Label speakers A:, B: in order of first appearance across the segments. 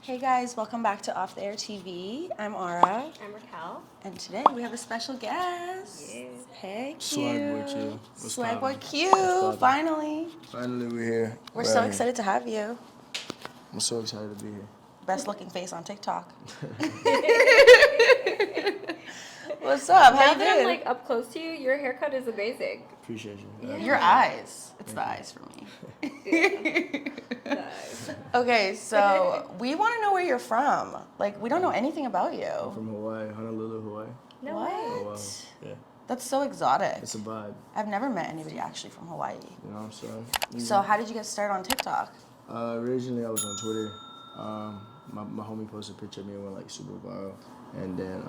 A: Hey guys, welcome back to Off the Air TV. I'm Aura.
B: I'm Raquel.
A: And today we have a special guest.
B: Yeah.
A: Hey, Q.
C: SwagBoyQ.
A: SwagBoyQ. Finally.
C: Finally, we're here.
A: We're so excited to have you.
C: I'm so excited to be here.
A: Best looking face on TikTok. What's up? How
B: Now
A: you
B: that I'm
A: doing?
B: like up close to you, your haircut is amazing.
C: Appreciate you.
B: Yeah.
A: Your eyes. It's the eyes for me.
B: Nice.
A: Okay, so we want to know where you're from. Like, we don't know anything about you.
C: I'm from Hawaii, Honolulu, Hawaii.
B: No
A: What?
B: way.
C: Oh, wow. Yeah.
A: That's so exotic.
C: It's a vibe.
A: I've never met anybody actually from Hawaii.
C: You know what I'm saying?
A: So how did you get started on TikTok?
C: Originally, I was on Twitter. My homie posted a picture of me and went like super viral. And then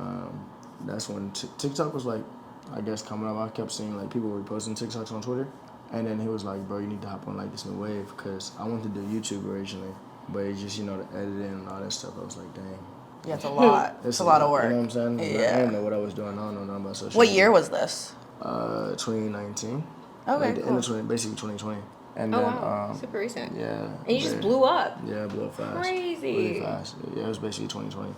C: that's when TikTok was like, I guess, coming up. I kept seeing like people were posting TikToks on Twitter. And then he was like, bro, you need to hop on like this new wave, because I wanted to do YouTube originally, but it's just, you know, the editing and all that stuff. I was like, dang.
A: Yeah, it's a lot. It's a lot of work.
C: You know what I'm saying? Like,
A: Yeah.
C: I didn't know what I was doing. I don't know nothing about social
A: What
C: media.
A: year was this?
C: 2019.
A: Okay,
C: Like the end of
A: cool.
C: basically 2020. And
B: Oh
C: then,
B: wow. Super recent.
C: yeah.
B: And you just
C: very-
B: blew up.
C: Yeah, it blew up fast.
B: Crazy.
C: Really fast. Yeah, it was basically 2020.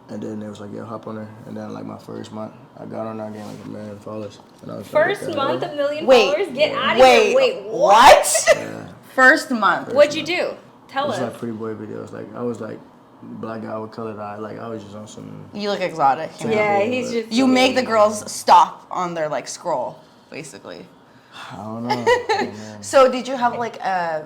C: And then it was like, yeah, hop on there. And then like my first month, I got on there, I gained like 1 million followers. And I was
B: First
C: like,
B: month, 1 million
A: Wait.
B: followers? Get out of here. Wait,
A: what?
C: Yeah.
A: First month.
B: What'd you do?
C: It
B: Tell
C: was
B: us.
C: like pretty boy videos. Like I was like black guy with colored eye. Like I was just on some.
A: You look exotic. You know?
B: Yeah, he's just.
A: You make the girls stop on their like scroll, basically.
C: I don't know. Oh, man.
A: So did you have like an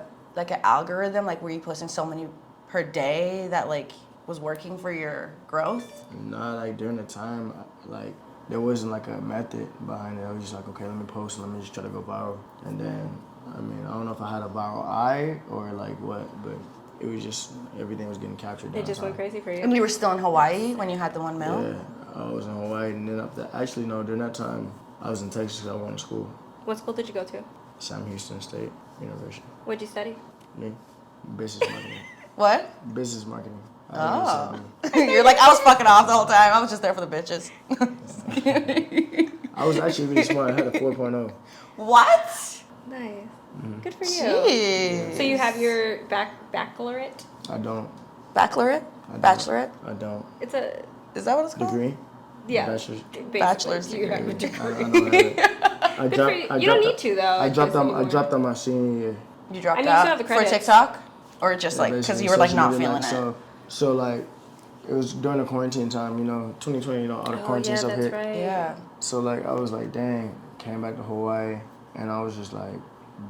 A: algorithm? Like were you posting so many per day that like was working for your growth?
C: Nah, like during the time, like there wasn't like a method behind it. I was just like, okay, let me post and let me just try to go viral. And then, I mean, I don't know if I had a viral eye or like what, but it was just, everything was getting captured.
B: It just went crazy for
A: And
B: you.
A: you were still in Hawaii when you had the 1 mil?
C: Yeah, I was in Hawaii, and then actually, no, during that time, I was in Texas because I went to school.
B: What school did you go to?
C: Sam Houston State University.
B: What'd you study?
C: Me, business marketing.
A: What?
C: Business marketing.
A: Oh. You're like, I was fucking off the whole time. I was just there for the bitches.
C: I was actually really smart. I had a 4.0.
A: What?
B: Nice. Good for you.
A: Jeez.
B: So you have your baccalaureate?
C: I don't.
A: Baccalaureate?
C: I don't.
A: Bachelorette?
C: I don't.
B: It's a
A: Is that what it's called?
C: Degree?
B: yeah.
C: Bachelor's.
B: Basically,
A: Bachelor's
B: you have a
A: degree.
B: degree.
C: I don't have it. I
B: Good for you. You don't need to though.
C: I dropped
B: just
C: on. I
B: anymore.
C: dropped on my senior year.
A: You dropped
B: I mean, you still have
A: out
B: the
A: for
B: credits.
A: TikTok? Or just
C: Yeah,
A: like, because
C: basically,
A: you were like
C: social
A: not
C: media,
A: feeling
C: like,
A: it?
C: So like, it was during the quarantine time. You know, 2020. You know, all the
B: Oh
C: quarantine
B: yeah,
C: stuff
B: that's
C: hit.
B: right.
A: Yeah.
C: So like, I was like, dang. Came back to Hawaii, and I was just like,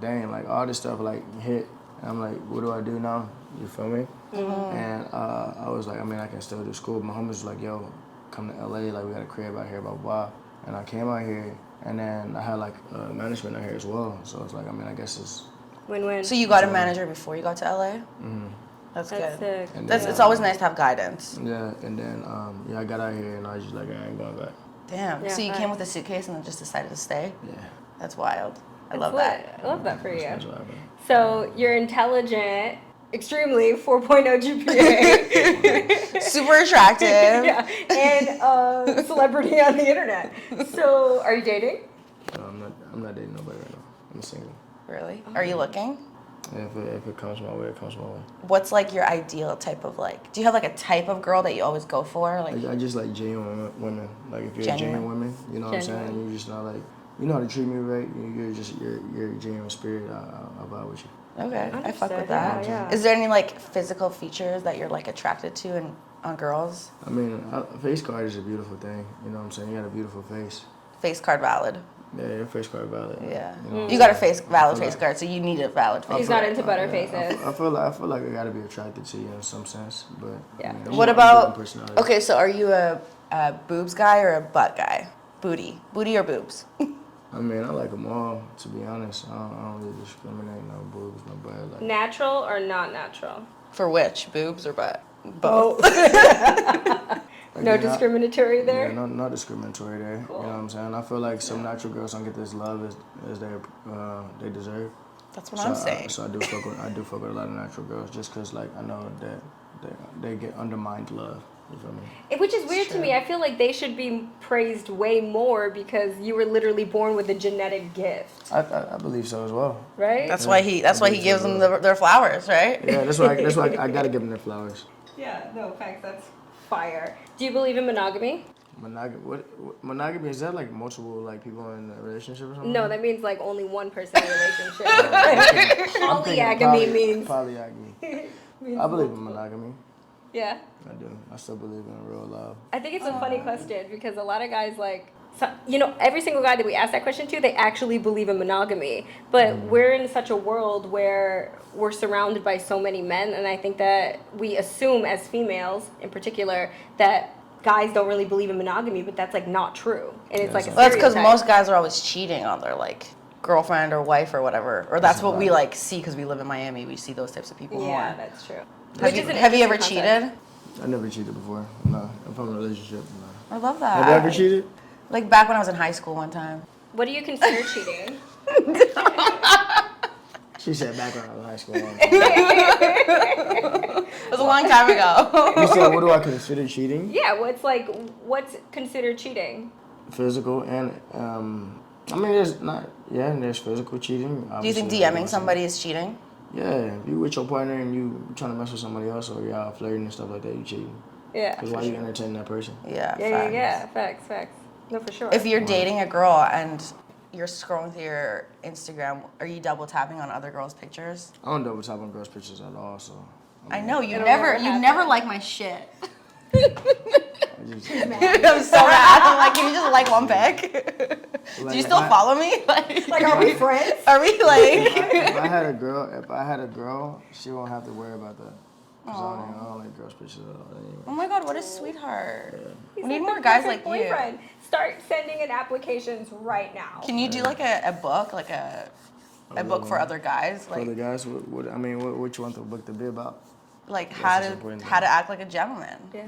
C: dang. Like all this stuff like hit. And I'm like, what do I do now? You feel me?
A: Mm-hmm.
C: And I was like, I mean, I can still do school. My homie was like, yo, come to LA. Like we got a crib out here, blah blah. And I came out here, and then I had like management out here as well. So it's like, I mean, I guess it's.
B: Win-win.
A: So you got a manager before you got to LA?
C: Mm-hmm.
A: That's
B: That's
A: good.
B: sick.
C: And
A: That's,
C: then,
A: it's always nice to have guidance.
C: Yeah, and then I got out here and I was just like, I ain't going back.
A: Damn.
B: Yeah,
A: So you
B: facts.
A: came with a suitcase and then just decided to stay?
C: Yeah.
A: That's wild. I love
B: That's
A: that.
B: lit. I love that for you.
C: That's what happened.
B: So you're intelligent, extremely 4.0 GPA.
A: Super attractive.
B: Yeah, and celebrity on the internet. So are you dating?
C: No, I'm not dating nobody right now. I'm single.
A: Really? Are you looking?
C: Yeah, if it comes my way, it comes my way.
A: What's like your ideal type of like? Do you have like a type of girl that you always go for? Like,
C: I just like genuine women. Like if you're
A: Genuine.
C: a genuine woman, you know what I'm
B: Genuine.
C: saying? You're just not like, you know how to treat me right. You're a genuine spirit. I'll vibe with you.
A: okay, I fuck
B: Understood,
A: with that.
B: yeah.
A: Is there any like physical features that you're like attracted to on girls?
C: I mean, face card is a beautiful thing. You know what I'm saying? You got a beautiful face.
A: Face card valid.
C: Yeah, your face card valid.
A: Yeah.
C: You know what
A: You
C: I'm
A: got a
C: saying?
A: valid
C: I feel
A: face card, so you need a valid face
B: He's
A: card.
B: not into butter faces.
C: I feel like I gotta be attracted to you in some sense, but
B: Yeah.
C: I mean, I'm
A: What
C: a
A: about?
C: different personality.
A: Okay, so are you a boobs guy or a butt guy? Booty or boobs?
C: I mean, I like them all. To be honest, I don't really discriminate. No boobs, no butt. Like,
B: Natural or not natural?
A: For which? Boobs or butt? Both.
B: No
C: again,
B: discriminatory there?
C: Yeah, not discriminatory there.
B: Cool.
C: You know what I'm saying? I feel like some natural girls don't get this love as they deserve.
A: That's what I'm saying.
C: So I do fuck with a lot of natural girls just because like I know that they get undermined love. You feel me?
B: Which is weird to me. I feel like they should be praised way more because you were literally born with a genetic gift,
C: I believe so as well.
B: right?
A: That's why he gives them their flowers, right?
C: Yeah, that's why I gotta give them their flowers.
B: Yeah, no, facts. That's fire. Do you believe in monogamy?
C: Monogamy, is that like multiple like people in a relationship or something?
B: No, that means like only one person in a relationship.
C: I'm thinking
B: Polygamy means.
C: polyagamy.
B: means
C: I believe in
B: multiple.
C: monogamy.
B: Yeah.
C: I do. I still believe in real love.
B: I think it's a funny question because a lot of guys like, so, you know, every single guy that we ask that question to, they actually believe in monogamy. But we're in such a world where we're surrounded by so many men, and I think that we assume as females in particular that guys don't really believe in monogamy, but that's like not true. And it's like a
A: Well, that's because
B: stereotype.
A: most guys are always cheating on their like girlfriend or wife or whatever, or that's what we like see because we live in Miami. We see those types of people
B: Yeah,
A: more.
B: that's true.
A: Have you ever cheated?
C: I never cheated before. No, if I'm in a relationship, no.
A: I love that.
C: Have you ever cheated?
A: Like back when I was in high school one time.
B: What do you consider cheating?
C: She said back when I was in high school.
A: It was a long time ago.
C: You said, what do I consider cheating?
B: Yeah, what's considered cheating?
C: Physical and I mean, there's physical cheating.
A: Do you think
C: obviously,
A: DMing somebody is cheating?
C: Yeah, if you with your partner and you trying to mess with somebody else or you're out flirting and stuff like that, you cheating.
B: Yeah.
C: Because why you entertain that person?
A: Yeah.
B: Yeah,
A: facts.
B: facts. No, for sure.
A: If you're dating a girl and you're scrolling through your Instagram, are you double tapping on other girls' pictures?
C: I don't double tap on girls' pictures at all, so.
A: I know you
B: It'll
A: never
B: never happen.
A: like my shit.
C: I just,
A: I'm so mad. I'm like, can you just like one pic? Do you still follow me?
B: like, are we friends?
A: Are we like?
C: if I had a girl, she won't have to worry about that. 'Cause I don't like girls' pictures at all anyway.
A: Oh my god, what a sweetheart.
B: He's
A: We need
B: like
A: more
B: the
A: guys
B: perfect
A: like you.
B: boyfriend. Start sending in applications right now.
A: Can you do like a book, like a book for other guys,
C: For the
A: like
C: guys, what you want the book to be about?
A: how
C: That's important.
A: to act like a gentleman?
B: Yeah.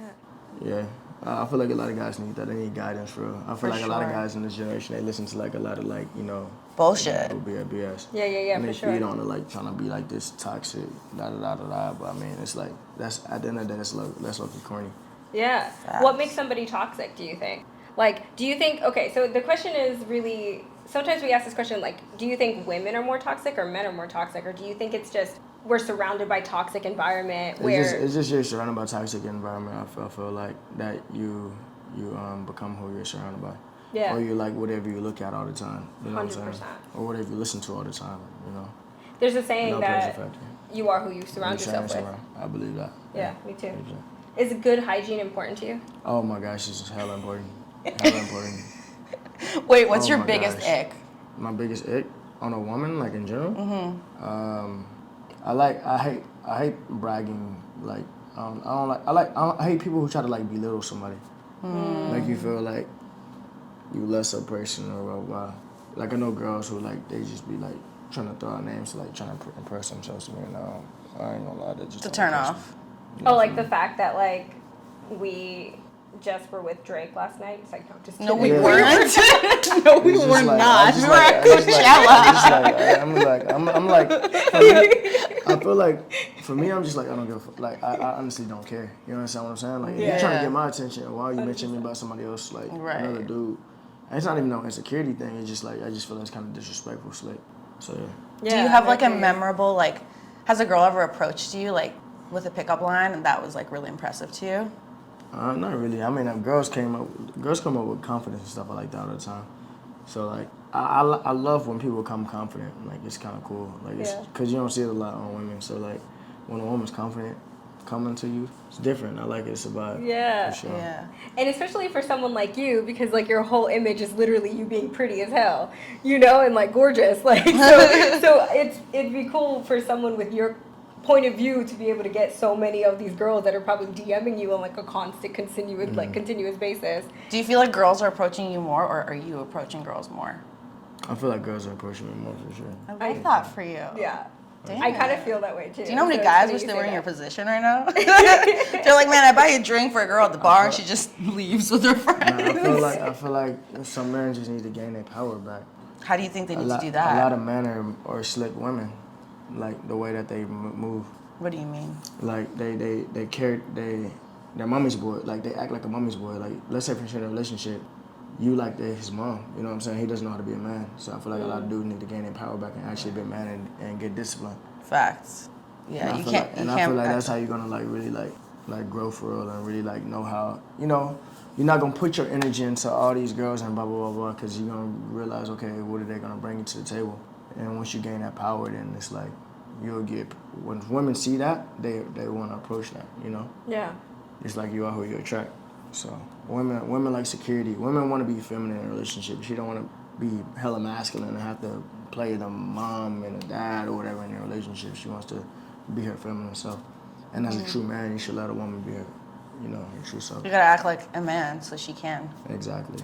C: Yeah. I feel like a lot of guys need that. They need guidance for real. I feel like a lot of
A: sure.
C: guys in this generation, they listen to like a lot of like,
A: Bullshit.
C: BS.
B: Yeah,
C: And
B: for
C: they
B: sure.
C: feed on to like trying to be like this toxic, da. But I mean, it's like, that's, at the end of the day, that's low-key corny.
B: Yeah.
A: Facts.
B: What makes somebody toxic, do you think? Like, do you think, okay, so the question is really, sometimes we ask this question, like, do you think women are more toxic or men are more toxic? Or do you think it's just we're surrounded by toxic environment where...
C: It's just you're surrounded by toxic environment. I feel like that you become who you're surrounded by.
B: Yeah.
C: Or you like whatever you look at all the time. You know what I'm saying?
B: 100%.
C: Or whatever you listen to all the time,
B: There's a saying
C: No
B: that
C: pleasure factor.
B: you are who you surround
C: You
B: yourself with.
C: surround. I believe that.
B: Yeah, me too.
C: 100%.
B: Is good hygiene important to you?
C: Oh my gosh, it's hella important. Hella important.
A: Wait, what's
C: Oh
A: your
C: my
A: biggest
C: gosh.
A: ick?
C: My biggest ick on a woman, like in general.
A: Mm-hmm.
C: I hate bragging. Like I hate people who try to like belittle somebody, make you feel like you less a person or blah blah. Like I know girls who like they just be like trying to throw out names, like trying to impress themselves to me. No, I ain't gonna lie, that just
A: To
C: don't
A: turn
C: impress
A: off.
C: me.
B: Oh, like the fact that, like, we just were with Drake last night? It's like, no, just
A: No, we
B: kidding.
C: Yeah.
A: weren't. No, we
C: It's just
A: were
C: like-
A: not.
C: I just
A: We were
C: like-
A: at
C: I just like-
A: Coachella.
C: I'm like, for me, I feel like, for me, I'm just like, I don't give a fuck. Like, I honestly don't care. You understand what I'm saying? Like, if you're trying
A: Yeah.
C: to get my attention, why are you mentioning me about somebody else, like,
A: Right.
C: another dude? And it's not even no insecurity thing. It's just like, I just feel that's kind of disrespectful. So, yeah.
A: Do you have
B: I
A: like a
B: agree.
A: memorable, like, has a girl ever approached you, like, with a pickup line and that was, like, really impressive to you?
C: Not really. I mean, girls come up with confidence and stuff like that all the time. So like, I love when people come confident. Like it's kind of cool. Like it's because you don't see it a lot on women. So like, when a woman's confident coming to you, it's different. I like it. It's a vibe.
B: Yeah.
C: For sure.
A: Yeah.
B: And especially for someone like you, because, like, your whole image is literally you being pretty as hell, you know, and, like, gorgeous. Like, so it'd be cool for someone with your point of view to be able to get so many of these girls that are probably DMing you on, like, a constant, continuous basis.
A: Do you feel like girls are approaching you more or are you approaching girls more?
C: I feel like girls are approaching me more for sure.
A: I love that for you.
B: Yeah.
A: Damn.
B: I kind of feel that way, too.
A: Do you know how many
B: So
A: guys
B: it's
A: wish
B: funny
A: they
B: you
A: were in
B: say
A: your
B: that.
A: position right now? They're like, man, I buy you a drink for a girl at the bar and she just leaves with her friends.
C: Nah, I feel like some men just need to gain their power back.
A: How do you think they need to do
C: A lot
A: that?
C: of men are slick women, like the way that they move.
A: What do you mean?
C: Like they their mommy's boy. Like they act like a mommy's boy. Like let's say for instance in a relationship, you like his mom. You know what I'm saying? He doesn't know how to be a man. So I feel like a lot of dudes need to gain their power back and actually be a man and get discipline.
A: Facts. Yeah,
C: And
A: you
C: I feel
A: can't.
C: like,
A: You
C: and
A: can't.
C: I feel like that's how you're gonna like really like grow for real and really like know how you're not gonna put your energy into all these girls and blah blah blah blah because you're gonna realize okay what are they gonna bring to the table, and once you gain that power then it's like you'll get when women see that they want to approach that
B: Yeah.
C: it's like you are who you attract. So women like security. Women want to be feminine in a relationship. She don't want to be hella masculine and have to play the mom and the dad or whatever in a relationship. She wants to be her feminine self. And as a true man, you should let a woman be her, her true self.
A: You gotta act like a man so she can.
C: Exactly.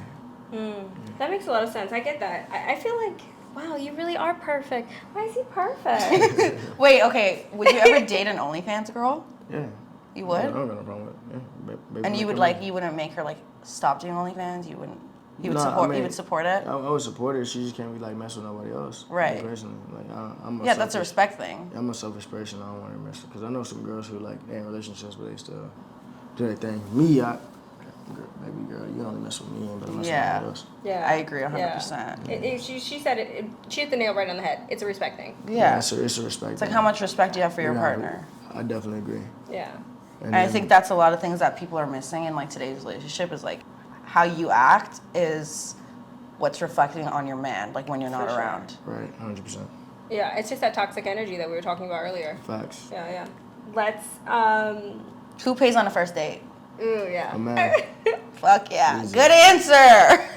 B: That makes a lot of sense. I get that. I feel like, wow, you really are perfect. Why is he perfect?
A: Wait, okay. Would you ever date an OnlyFans girl?
C: Yeah.
A: You would?
C: I don't got no problem with it. Yeah. Baby
A: And you would
C: come in.
A: you wouldn't make her like stop doing OnlyFans. You wouldn't. You would
C: Nah,
A: support.
C: I mean,
A: you would support it.
C: I would support it. She just can't be like messing with nobody else.
A: Right.
C: Me personally, like I'm a
A: Yeah, that's a
C: selfish-
A: respect thing.
C: I'm a selfish person. I don't want to mess with because I know some girls who like they in relationships but they still do their thing. Me, baby girl, you only mess with me, but I'm messing with
A: Yeah.
C: nobody else.
B: Yeah.
A: I agree 100%.
B: She said it. She hit the nail right on the head. It's a respect thing.
A: Yeah.
C: It's a respect.
A: It's like how much respect do you have for your partner.
C: I definitely agree.
B: Yeah.
A: And I think that's a lot of things that people are missing in like today's relationship is like how you act is what's reflecting on your man, like when you're not
B: For sure.
A: around.
C: Right, 100%.
B: Yeah, it's just that toxic energy that we were talking about earlier.
C: Facts.
B: Yeah. Let's
A: Who pays on a first date?
B: ooh, yeah.
C: A man.
A: Fuck yeah.
C: Easy.
A: Good answer.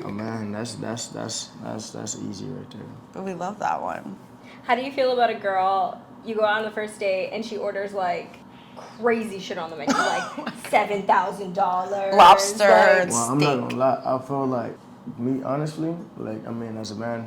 C: Oh man, that's easy right there.
A: But we love that one.
B: How do you feel about a girl, you go out on the first date and she orders like crazy shit on the menu, like $7,000.
A: Lobster
B: like-
A: and
C: Well, I'm not
A: steak.
C: gonna lie. I feel like me honestly, like I mean, as a man,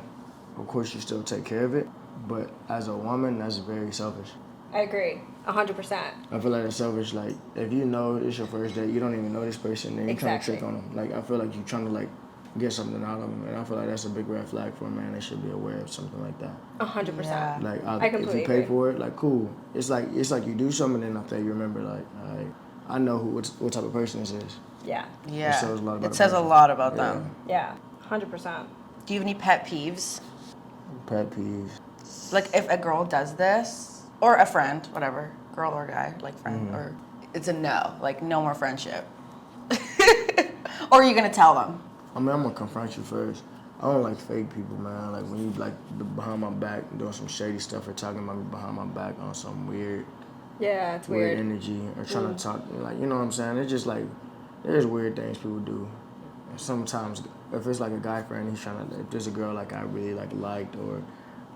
C: of course you still take care of it, but as a woman, that's very selfish.
B: I agree, 100%.
C: I feel like it's selfish. Like if you know it's your first date, you don't even know this person, and you're trying to
B: Exactly.
C: trick on them. Like I feel like you're trying to like get something out of them, and I feel like that's a big red flag for a man. They should be aware of something like that.
B: 100%.
A: Yeah.
C: Like
B: I
C: if
B: completely
C: you pay
B: agree.
C: for it, like cool. It's like you do something, and after you remember, like I know what type of person this is.
B: Yeah.
A: Yeah.
C: It says a lot about
A: It
C: the
A: says a
C: person.
A: lot about
C: Yeah.
A: them.
B: Yeah, 100%.
A: Do you have any pet peeves?
C: Pet peeves.
A: Like if a girl does this, or a friend, whatever, girl or guy, like friend,
C: Mm-hmm.
A: or it's a no, like no more friendship. Or are you gonna tell them?
C: I mean, I'm gonna confront you first. I don't like fake people, man. Like when you like behind my back doing some shady stuff or talking about me behind my back on some weird
B: Yeah, it's weird.
C: energy or trying to talk, like you know what I'm saying? It's just like there's weird things people do. And sometimes if it's like a guy friend, he's trying to. If there's a girl like I really liked or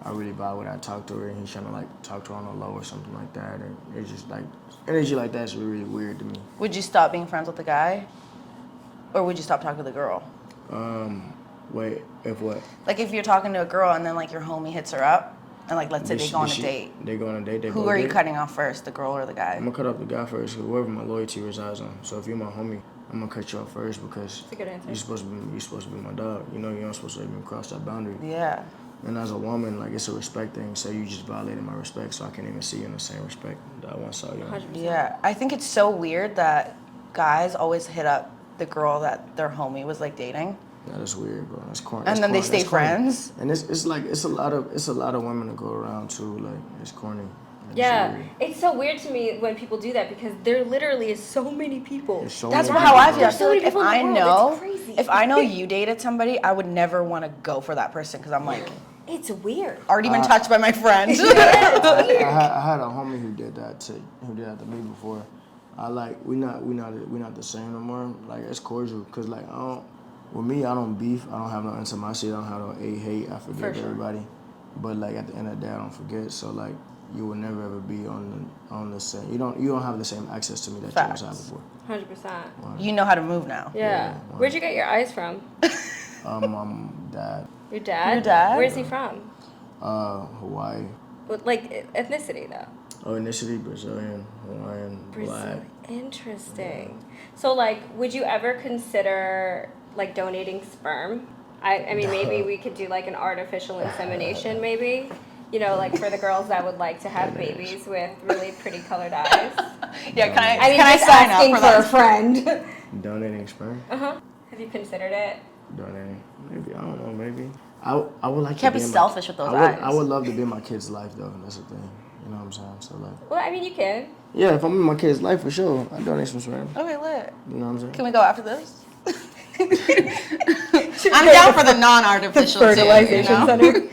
C: I really vibe when I talk to her, and he's trying to like talk to her on the low or something like that, and it's just like energy like that's really weird to me.
A: Would you stop being friends with the guy? Or would you stop talking to the girl?
C: Wait, if what?
A: Like if you're talking to a girl and then like your homie hits her up, and like let's say they go on a date.
C: They go on a date. They
A: Who
C: both
A: are you
C: date?
A: cutting off first, the girl or the guy?
C: I'm gonna cut off the guy first, whoever my loyalty resides on. So if you're my homie, I'm gonna cut you off first because
B: That's a good answer.
C: you're supposed to be my dog. You know, you're not supposed to even cross that boundary.
A: Yeah.
C: And as a woman, like it's a respect thing. So you just violated my respect, so I can't even see you in the same respect that I once saw you. in.
B: 100%.
A: Yeah. I think it's so weird that guys always hit up the girl that their homie was like dating.
C: That is weird, bro. That's corny.
A: And
C: That's
A: then they
C: corny.
A: stay
C: That's corny.
A: friends?
C: And it's a lot of women to go around too. Like it's corny. It's
B: Yeah,
C: weird.
B: it's so weird to me when people do that because there literally is so many people.
C: There's so
A: That's
C: many
A: how I
C: people.
A: feel. I
B: There's
A: feel
B: so many
A: like if
B: people in the
A: I
B: world,
A: know,
B: it's crazy.
A: if I know you dated somebody, I would never want to go for that person because I'm like
B: It's weird.
A: already been touched by my friend.
C: I had a homie who did that to me before. I like we not the same no more. Like it's cordial because like with me I don't beef. I don't have no animosity. I don't have no hate. I forgive
B: For sure.
C: everybody. But like at the end of the day I don't forget. So like you will never ever be on the same. You don't have the same access to me that
A: Facts.
C: you was had before.
B: 100%.
A: You know how to move now.
B: Yeah. Where'd you get your eyes from?
C: Dad,
B: Your dad?
A: Your dad?
B: Where's he from?
C: Hawaii.
B: But like ethnicity though.
C: Oh, initially Brazilian, Hawaiian, black.
B: Interesting. So like, would you ever consider like donating sperm? I mean, maybe we could do like an artificial insemination, maybe. You know, like for the girls that would like to have babies with really pretty colored eyes.
A: Yeah,
B: I mean,
A: can I
B: just
A: sign up
B: asking
A: for
B: for
A: that?
B: a friend.
C: Donating sperm?
B: Uh-huh. Have you considered it?
C: Donating? Maybe, I don't know, maybe. I would like
A: You can't
C: to
A: be
C: in
A: selfish with those
C: I
A: eyes.
C: would love to be in my kid's life, though. That's the thing. You know what I'm saying? So, like...
B: Well, I mean, you can.
C: Yeah, if I'm in my kid's life, for sure, I donate some sperm.
A: Okay, lit.
C: You know what I'm saying?
A: Can we go after this? I'm down for the non-artificial
B: Fertilization center.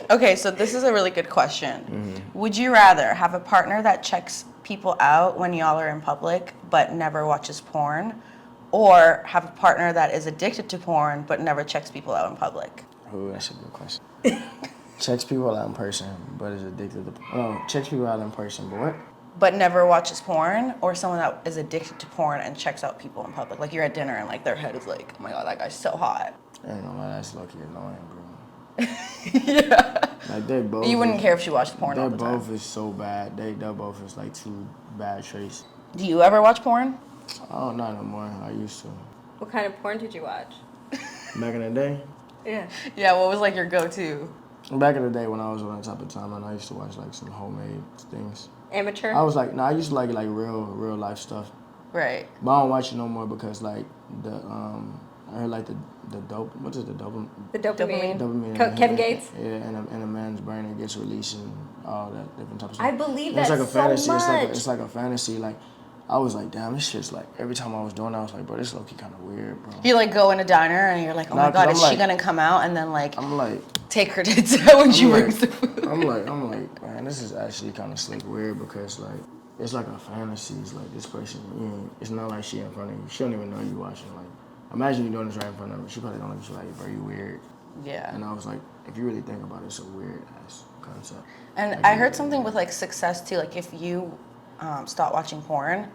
A: Okay, so this is a really good question.
C: Mm-hmm.
A: Would you rather have a partner that checks people out when y'all are in public but never watches porn, or have a partner that is addicted to porn but never checks people out in public?
C: Oh, that's a good question. Checks people out in person, but is addicted to... Oh, checks people out in person, but what?
A: But never watches porn, or someone that is addicted to porn and checks out people in public? Like you're at dinner and like their head is like, oh my god, that guy's so hot.
C: I ain't gonna lie, that's low-key annoying, bro.
A: Yeah.
C: Like, they both...
A: You wouldn't care if she watched porn all the time.
C: They're both is so bad. They're both is, like, two bad traits.
A: Do you ever watch porn?
C: Oh, not no more. I used to.
B: What kind of porn did you watch?
C: Back in the day?
B: Yeah.
A: Yeah, what was like your go-to?
C: Back in the day when I was on that type of time, I used to watch, like, some homemade things.
B: Amateur?
C: I was like, I used to like real life stuff.
A: Right.
C: But I don't watch it no more because, like, I heard, like, the dope, what is the dope?
B: The dopamine.
C: Dopamine.
B: Kevin Gates?
C: Yeah, and a man's brain, it gets released and all that different types of stuff.
B: I believe
C: And
B: that
C: it's like a
B: so
C: fantasy.
B: much.
C: It's like a fantasy. Like, I was like, damn, this shit's like, every time I was doing it, I was like, bro, this low-key kind of weird, bro.
A: You like go in a diner and you're like, oh
C: Nah,
A: my god,
C: 'cause
A: is
C: I'm
A: she
C: like-
A: gonna come out and then like
C: I'm like,
A: take her tits out when she
C: I'm
A: brings
C: like-
A: the food?
C: I'm like, man, this is actually kind of slick weird because, like, it's like a fantasy. It's like this person, it's not like she in front of you. She don't even know you watching. Like, imagine you doing this right in front of her. She probably don't look at you like, bro, you weird.
A: Yeah.
C: And I was like, if you really think about it, it's a weird ass concept.
A: And
C: Like,
A: I heard something with like success too. Like if you stop watching porn,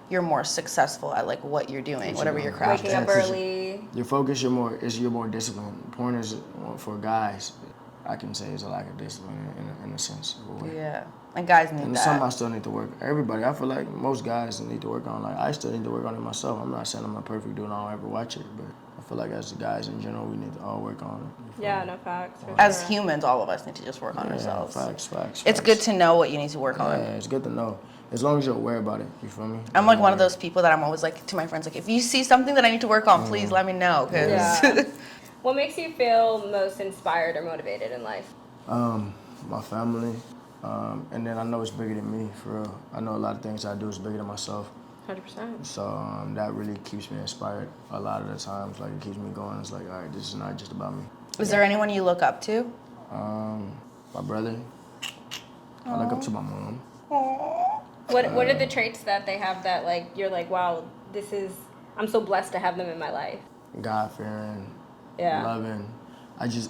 A: you're more successful at like what you're doing, whatever your craft
B: Waking
A: is.
B: up early.
C: Your focus, you're more disciplined. Porn is, for guys, I can say, is a lack of discipline in a sense of a way.
A: Yeah. And guys need
C: And it's something I
A: that.
C: still need to work. Everybody, I feel like most guys need to work on. Like, I still need to work on it myself. I'm not saying I'm a perfect dude and I don't ever watch it, but I feel like as guys in general, we need to all work on it. You feel
B: Yeah,
C: me?
B: no facts. for
A: As
B: sure.
A: humans, all of us need to just work on ourselves.
C: Facts.
A: It's good to know what you need to work
C: Yeah,
A: on.
C: it's good to know. As long as you're aware about it, you feel me?
A: I'm like one of those people that I'm always like to my friends, like if you see something that I need to work on, please let me know. Cause
B: Yeah. What makes you feel most inspired or motivated in life?
C: My family, and then I know it's bigger than me, for real. I know a lot of things I do is bigger than myself.
B: 100%.
C: So that really keeps me inspired a lot of the times. Like, it keeps me going. It's like, all right, this is not just about me.
A: is there anyone you look up to?
C: My brother. I look up to my mom.
B: What are the traits that they have that like you're like, wow, I'm so blessed to have them in my life?
C: God-fearing,
B: Yeah.
C: loving.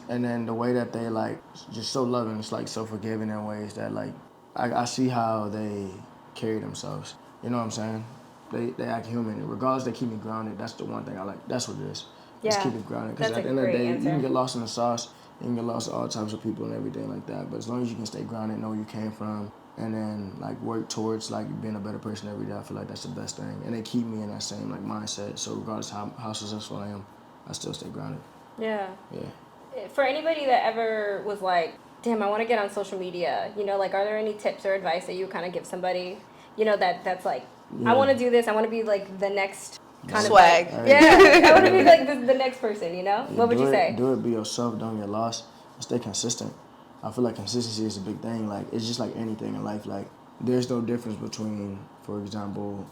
C: And then the way that they, like, just so loving, it's like so forgiving in ways that, like, I see how they carry themselves. You know what I'm saying? They act human. Regardless, they keep me grounded. That's the one thing I like. That's what it is. Just
B: Yeah.
C: keep it grounded. Because
B: That's
C: at
B: a
C: the end of the
B: great
C: day, you
B: answer.
C: can get lost in the sauce. You can get lost in all types of people and everything like that. But as long as you can stay grounded, know where you came from, and then, like, work towards, like, being a better person every day, I feel like that's the best thing. And they keep me in that same, like, mindset. So regardless how successful I am, I still stay grounded.
B: Yeah.
C: Yeah.
B: For anybody that ever was like, damn, I want to get on social media, you know, like, are there any tips or advice that you kind of give somebody, you know, that's like, I want to do this, I want to be like the next kind
A: Swag.
B: of like, yeah, I want to be like the next person, you know? What would you say?
C: Do it, be yourself, don't get lost, and stay consistent. I feel like consistency is a big thing. Like, it's just like anything in life. Like, there's no difference between, for example,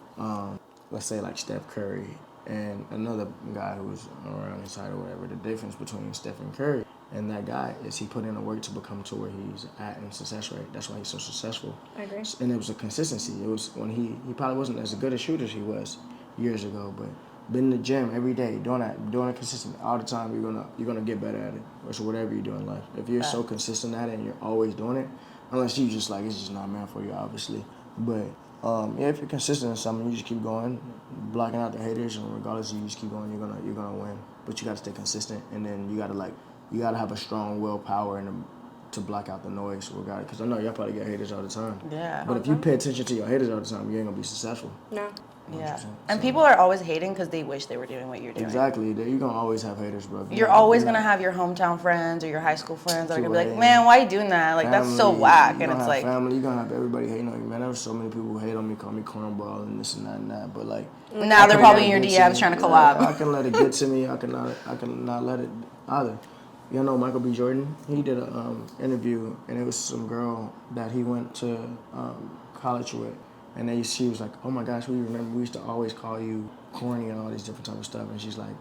C: let's say like Steph Curry and another guy who's around his height or whatever. The difference between Stephen Curry and that guy is he put in the work to become to where he's at in success rate. That's why he's so successful.
B: I agree.
C: And it was a consistency. It was when he probably wasn't as good a shooter as he was years ago, but been in the gym every day, doing it consistent all the time, you're gonna get better at it. Or so whatever you do in life. If you're so consistent at it and you're always doing it, unless you just like it's just not meant for you, obviously. But yeah, if you're consistent in something, you just keep going, blocking out the haters, and regardless, you just keep going, you're gonna win. But you gotta stay consistent, and then you gotta have a strong willpower and to block out the noise, regardless. Because I know y'all probably get haters all the time.
A: Yeah.
C: But if you pay attention to your haters all the time, you ain't gonna be successful.
B: No.
A: Yeah.
C: 100%.
A: And
C: So-
A: people are always hating because they wish they were doing what you're doing.
C: Exactly. You're gonna always have haters, bro.
A: You're always gonna have your hometown friends or your high school friends that are gonna be like,
C: People
A: man, why are you doing that? Like, that's so
C: family,
A: whack.
C: You
A: And
C: gonna
A: it's
C: have
A: like,
C: family. You're gonna have everybody hating on you, man. There was so many people who hate on me, call me cornball and this and that and that. But like,
A: now they're probably in your DMs trying to collab.
C: I can let it get to me. I cannot let it either. You know Michael B. Jordan? He did a interview, and it was some girl that he went to college with, and she was like, "Oh my gosh, we remember we used to always call you corny and all these different type of stuff." And he's like,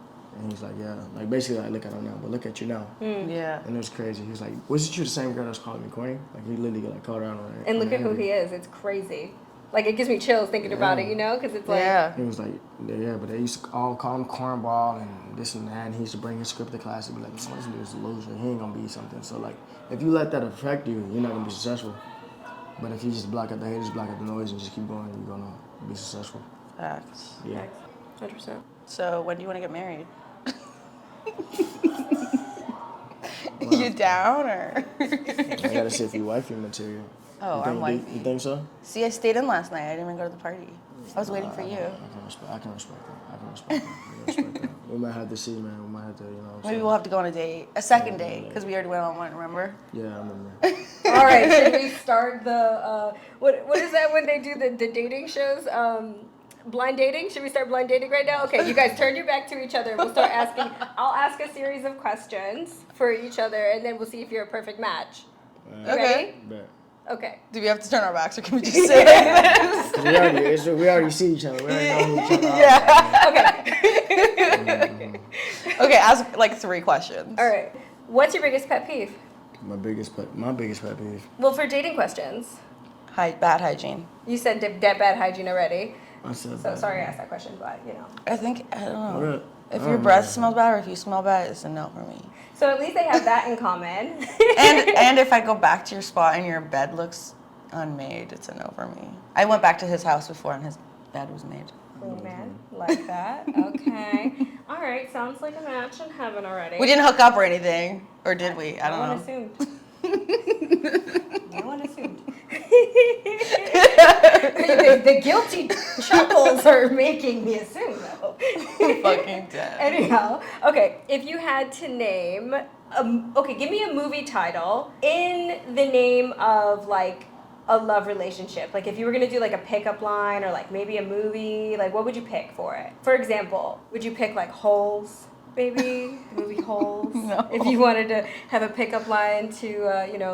C: "Yeah." Like basically, like, look at her now, but look at you now.
A: Yeah.
C: And it was crazy. He was like, "Wasn't you the same girl that was calling me corny?" Like he literally like called her out on it.
B: And look at who he is. It's crazy. Like, it gives me chills thinking about it, you know? Because it's like...
A: Yeah.
C: He was like, yeah, but they used to all call him cornball and this and that, and he used to bring his script to class and be like, this dude's a loser, he ain't gonna be something. So like, if you let that affect you, you're not gonna be successful. But if you just block out the haters, block out the noise, and just keep going, you're gonna be successful.
A: Facts.
C: Yeah.
B: 100%.
A: So, when do you want to get married? You down or?
C: I gotta see if you wifey material.
A: Oh, I'm wifey.
C: You think so?
A: See, I stayed in last night. I didn't even go to the party. I was waiting for you.
C: I can respect that. We might have to see, man. We might have to, you know.
A: Maybe we'll have to go on a date, a second date, because we already went on one. Remember?
C: Yeah, I remember.
B: All right, should we start the... what is that when they do the dating shows? Blind dating? Should we start blind dating right now? Okay, you guys turn your back to each other. We'll start asking... I'll ask a series of questions for each other, and then we'll see if you're a perfect match. You ready?
C: Bet.
B: Okay.
A: Do we have to turn our backs, or can we just sit like this?
C: We already see each other. We already know who each other are.
A: Yeah. Okay. Okay, ask like 3 questions.
B: All right. What's your biggest pet peeve?
C: My biggest pet peeve.
B: Well, for dating questions,
A: Bad hygiene.
B: you said bad hygiene already.
C: I said
B: So sorry I asked that question, but you know.
A: I don't know.
C: Really?
A: If
C: I
A: your
C: don't
A: breath
C: know.
A: smells bad or if you smell bad, it's a no for me.
B: So at least they have that in common.
A: And if I go back to your spot and your bed looks unmade, it's a no for me. I went back to his house before and his bed was made.
B: Cool, man. Like that. Okay. All right. Sounds like a match in heaven already.
A: We didn't hook up or anything, or did we? I don't know.
B: Assumed. No one assumed. the guilty chuckles are making me assume, though.
A: Fucking dead.
B: Anyhow, okay, if you had to name, give me a movie title in the name of, like, a love relationship. Like, if you were going to do, like, a pickup line or, like, maybe a movie, like, what would you pick for it? For example, would you pick, like, Holes? Maybe movie Holes.
A: No.
B: If you wanted to have a pickup line to,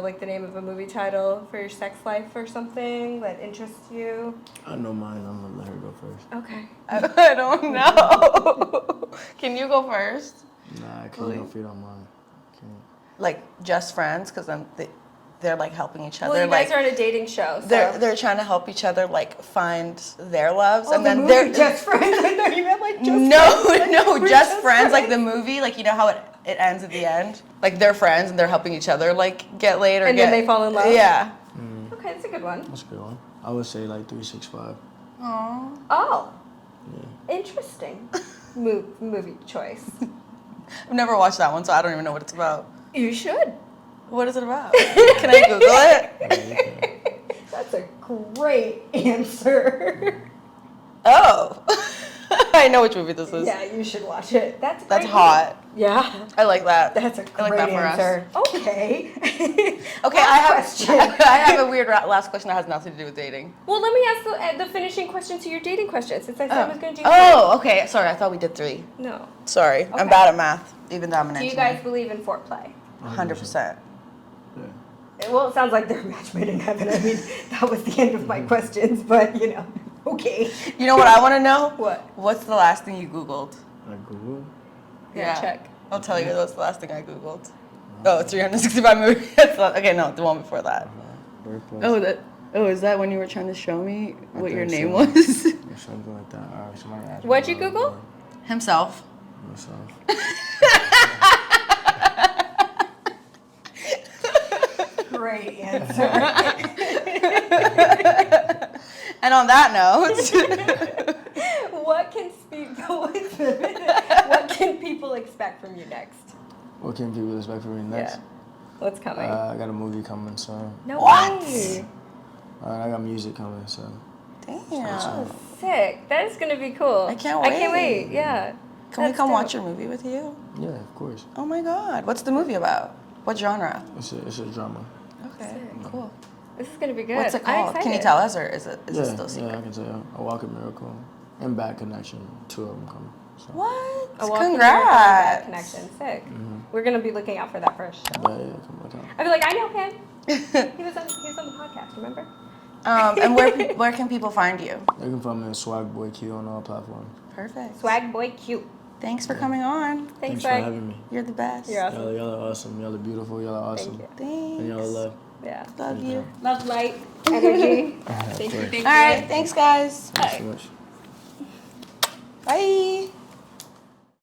B: like the name of a movie title for your sex life or something that interests you.
C: I know mine. I'm gonna let her go first.
B: Okay.
A: I don't know. Can you go first?
C: Nah, I can't go feed on mine. Can't.
A: Like just friends, because then they're like helping each other.
B: Well, you guys
A: like,
B: are on a dating show, so.
A: They're trying to help each other like find their loves, and
B: the
A: then
B: movie
A: they're
B: Just Friends. I thought you meant like Just Friends.
A: No,
B: We're
A: just friends. Like the movie, like you know how it ends at the end. Like they're friends and they're helping each other like get laid or
B: And
A: get.
B: then they fall in love.
A: Yeah.
B: Okay, that's a good one.
C: That's a good one. I would say like 365.
A: Aww.
B: Oh,
C: Yeah.
B: interesting. Movie choice.
A: I've never watched that one, so I don't even know what it's about.
B: You should.
A: What is it about? Can I Google it?
B: That's a great answer.
A: Oh. I know which movie this is.
B: Yeah, you should watch it. That's a
A: That's
B: great
A: hot.
B: movie. Yeah.
A: I like that.
B: That's a
A: I like
B: great
A: that for us.
B: answer. Okay.
A: Okay,
B: Last question.
A: I have a weird last question that has nothing to do with dating.
B: Well, let me ask the finishing question to your dating question, since I said I was going to do
A: Oh, okay. Sorry, I thought we did 3.
B: No.
A: Sorry, I'm
B: Okay.
A: bad at math. Even though I'm an
B: Do you
A: engineer.
B: guys believe in foreplay?
A: 100%.
C: Yeah.
B: Well, it sounds like they're a match made in heaven. I mean, that was the end of my questions, but, okay.
A: You know what I want to know?
B: What?
A: What's the last thing you Googled?
C: Like Google.
B: Yeah, check.
A: I'll tell you what's the last thing I Googled. Oh, 365 movies. Okay, no, the one before that.
C: Very close.
A: Is that when you were trying to show me what your
C: think
A: name
C: so.
A: was?
C: Or something like that. All right, somebody asked me
B: What'd you
C: about it.
B: Google?
A: Himself.
C: Myself.
B: Great answer.
A: And on that note,
B: What can people expect from you next?
C: What can people expect from me next?
B: Yeah. What's coming?
C: I got a movie coming soon.
B: No
A: What?
B: way.
C: I got music coming, so.
A: Damn.
B: Oh, sick. That is gonna be cool.
A: I can't
B: I can't
A: wait.
B: wait. Yeah.
A: Can we
B: That's
A: come
B: dope.
A: watch your movie with you?
C: Yeah, of course.
A: Oh my god. What's the movie about? What genre?
C: It's a drama.
A: Okay,
B: Sick.
A: cool.
B: This is gonna be good.
A: What's it
B: I'm
A: called?
B: excited.
A: Can you tell us, or is it
C: Yeah,
A: still secret?
C: yeah, I can tell you. A Walk a Miracle and Bad Connection. 2 of them coming. So.
A: What?
B: A Walk in the Miracle and Bad
A: Congrats.
B: Connection. Sick. We're gonna be looking out for that first.
C: Yeah, come on.
B: I'd be like, I know him. He was on the podcast. Remember?
A: And where can people find you?
C: You can find me on SwagBoyQ on all platforms.
A: Perfect.
B: SwagBoyQ.
A: Thanks for coming on.
B: Thanks,
C: for
B: Swag.
C: having me.
A: You're the best.
B: You're awesome.
C: Y'all are awesome. Y'all are beautiful. Y'all are awesome.
B: Thank
A: Thanks.
C: And y'all are love.
B: Yeah.
A: Love you.
B: Love, light, energy. Thank you.
C: Of course.
B: Thank
A: All right. Thanks, guys.
C: Thanks so much.
A: Bye.